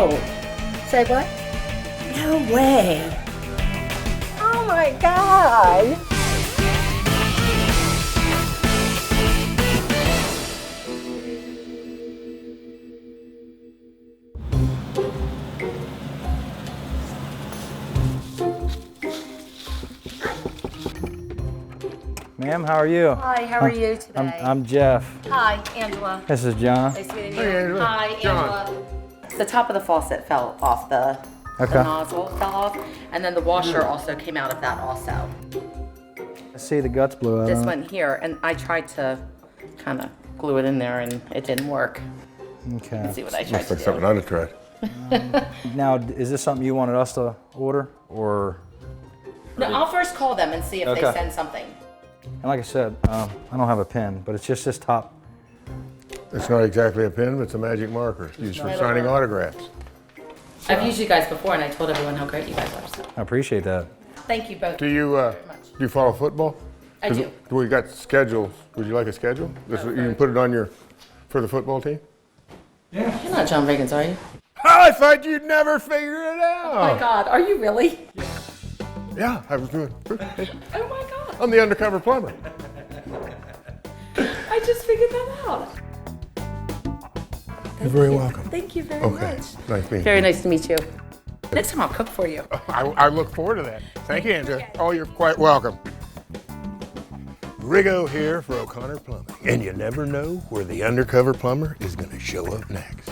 No. Say what? No way. Oh my God. Ma'am, how are you? Hi, how are you today? I'm Jeff. Hi, Angela. This is John. Nice meeting you. Hey, Angela. Hi, John. Angela. The top of the faucet fell off, the nozzle fell off, and then the washer also came out of that also. I see the guts blew out. This one here, and I tried to kind of glue it in there, and it didn't work. Okay. Let's see what I tried Looks to like do. something I'd have tried. Now, is this something you wanted us to order, or? No, I'll first call them and see if they Okay. send something. And like I said, I don't have a pen, but it's just this top. It's not exactly a pen, but it's a magic marker. It's used for signing autographs. I've used you guys before, and I told everyone how great you guys are. So I appreciate that. thank you both Do you very much. do you follow football? I do. We got schedules. Would you like a schedule? You can put it on for the football team. You're not John Riggins, are you? Oh, I thought you'd never figure it out. Oh my God, are you really? Yeah, I was doing. Oh my God, I'm the Undercover Plumber. I just figured that out. You're very welcome. Thank you very Okay, much. nice meeting you. Very nice to meet you. Next time I'll cook for you. I look forward to that. Thank you, Andrew. Oh, you're quite welcome. Riggo here for O'Connor Plumbing. And you never know where the Undercover Plumber is going to show up next.